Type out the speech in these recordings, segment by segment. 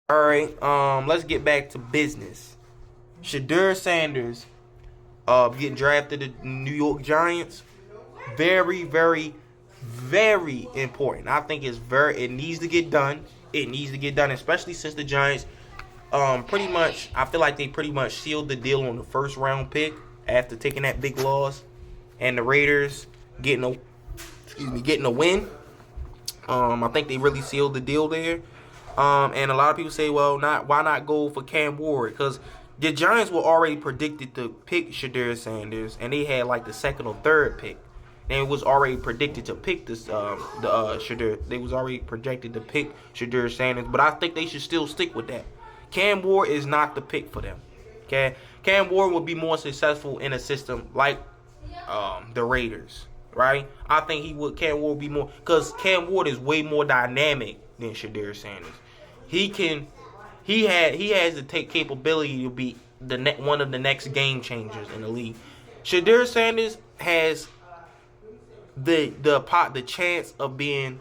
All right, let's get back to business. Shedeur Sanders, getting drafted to the New York Giants. Very, very, very important. I think it needs to get done. It needs to get done, especially since the Giants, pretty much, I feel like they pretty much sealed the deal on the first round pick after taking that big loss, and the Raiders getting a win. I think they really sealed the deal there. And a lot of people say, well, why not go for Cam Ward? Because the Giants were already predicted to pick Shedeur Sanders, and they had like the second or third pick. And it was already predicted to pick Shedeur. They was already projected to pick Shedeur Sanders, but I think they should still stick with that. Cam Ward is not the pick for them. Okay, Cam Ward would be more successful in a system like the Raiders, right? I think Cam Ward would be more, because Cam Ward is way more dynamic than Shedeur Sanders. He has the capability to be one of the next game changers in the league. Shedeur Sanders has the chance of being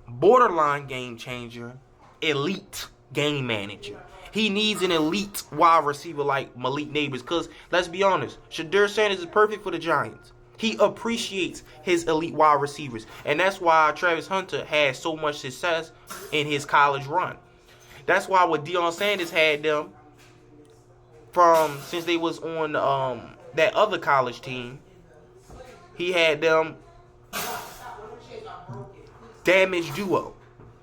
borderline game changer, elite game manager. He needs an elite wide receiver like Malik Neighbors, because let's be honest, Shedeur Sanders is perfect for the Giants. He appreciates his elite wide receivers, and that's why Travis Hunter had so much success in his college run. That's why what Deion Sanders had them since they was on that other college team. He had them damage duo,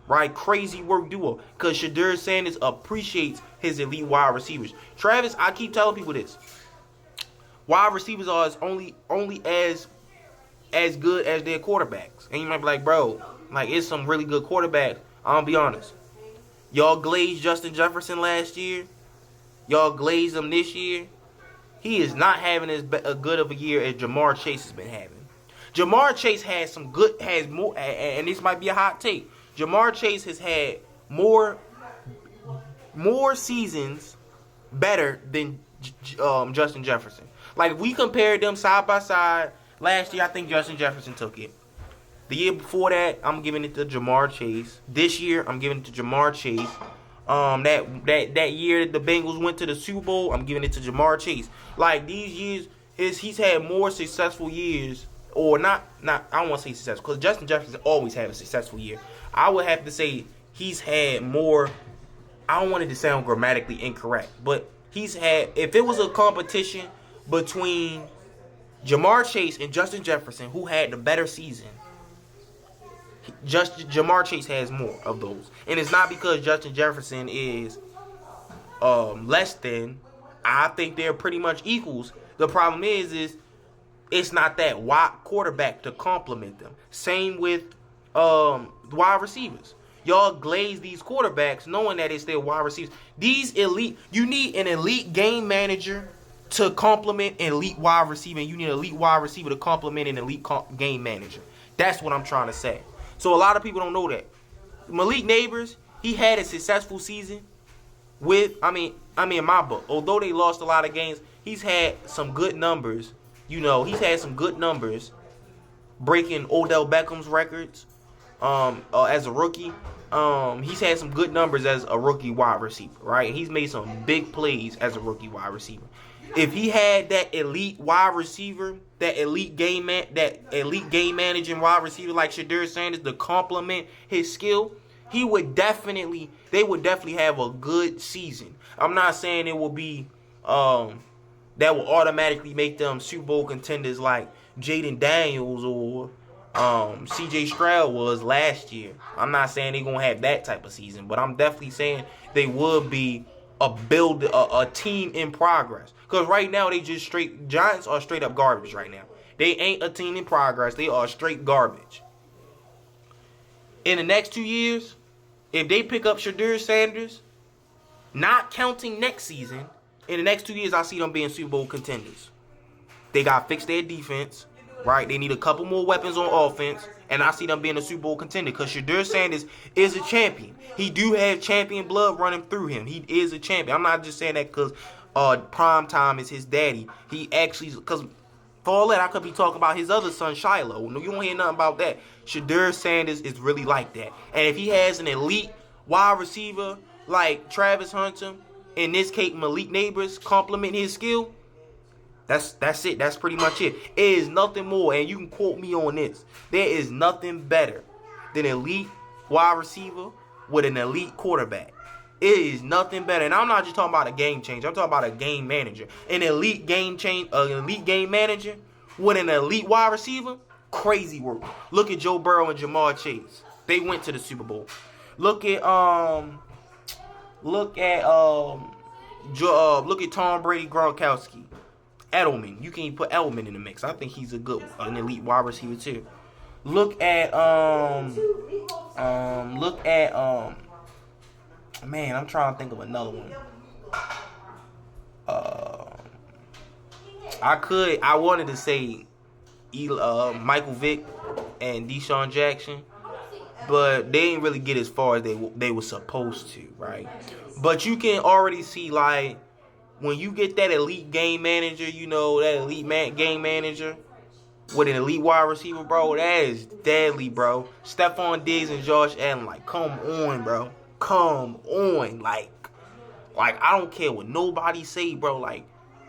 right? Crazy work duo, because Shedeur Sanders appreciates his elite wide receivers. Travis, I keep telling people this. Wide receivers are only as good as their quarterbacks. And you might be like, bro, like, it's some really good quarterbacks. I'll be honest. Y'all glazed Justin Jefferson last year. Y'all glazed him this year. He is not having as good of a year as Jamar Chase has been having. Jamar Chase has more, and this might be a hot take. Jamar Chase has had more seasons better than Justin Jefferson. Like, if we compared them side by side, last year I think Justin Jefferson took it. The year before that, I'm giving it to Jamar Chase. This year, I'm giving it to Jamar Chase. That year that the Bengals went to the Super Bowl, I'm giving it to Jamar Chase. Like, these years, he's had more successful years, or not. I don't want to say successful, because Justin Jefferson always had a successful year. I would have to say he's had more. I don't want it to sound grammatically incorrect, but he's had. If it was a competition between Jamar Chase and Justin Jefferson, who had the better season, Jamar Chase has more of those. And it's not because Justin Jefferson is less than. I think they're pretty much equals. The problem is it's not that wide quarterback to complement them. Same with wide receivers. Y'all glaze these quarterbacks knowing that it's their wide receivers. These elite, you need an elite game manager to complement an elite wide receiver, and you need an elite wide receiver to complement an elite game manager. That's what I'm trying to say. So a lot of people don't know that. Malik Neighbors, he had a successful season with, in my book, although they lost a lot of games, he's had some good numbers. He's had some good numbers breaking Odell Beckham's records as a rookie. He's had some good numbers as a rookie wide receiver, right? He's made some big plays as a rookie wide receiver. If he had that elite wide receiver, that elite game managing wide receiver like Shedeur Sanders to complement his skill, they would definitely have a good season. I'm not saying it will be that will automatically make them Super Bowl contenders like Jaden Daniels or CJ Stroud was last year. I'm not saying they're gonna have that type of season, but I'm definitely saying they would be a team in progress. Because right now Giants are straight up garbage right now. They ain't a team in progress. They are straight garbage. In the next 2 years, if they pick up Shedeur Sanders, not counting next season, in the next 2 years, I see them being Super Bowl contenders. They got to fix their defense, right? They need a couple more weapons on offense, and I see them being a Super Bowl contender because Shedeur Sanders is a champion. He do have champion blood running through him. He is a champion. I'm not just saying that because Prime Time is his daddy. He actually, because for all that, I could be talking about his other son, Shiloh. No, you won't hear nothing about that. Shedeur Sanders is really like that. And if he has an elite wide receiver like Travis Hunter, in this case Malik Neighbors, complement his skill, that's it. That's pretty much it. It is nothing more, and you can quote me on this. There is nothing better than elite wide receiver with an elite quarterback. It is nothing better. And I'm not just talking about a game changer. I'm talking about a game manager. An elite game manager with an elite wide receiver, crazy work. Look at Joe Burrow and Jamar Chase. They went to the Super Bowl. Look at Tom Brady, Gronkowski, Edelman. You can even put Edelman in the mix. I think he's an elite wide receiver too. Look at man, I'm trying to think of another one. I wanted to say Michael Vick and Deshaun Jackson, but they didn't really get as far as they were supposed to, right? But you can already see, like, when you get that elite game manager, that elite game manager with an elite wide receiver, bro, that is deadly, bro. Stephon Diggs and Josh Allen, like, come on, bro. Come on. Like I don't care what nobody say, bro. Like,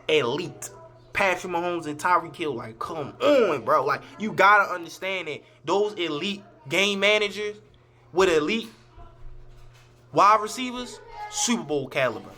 elite. Patrick Mahomes and Tyreek Hill, like, come on, bro. Like, you gotta understand that those elite game managers with elite wide receivers, Super Bowl caliber.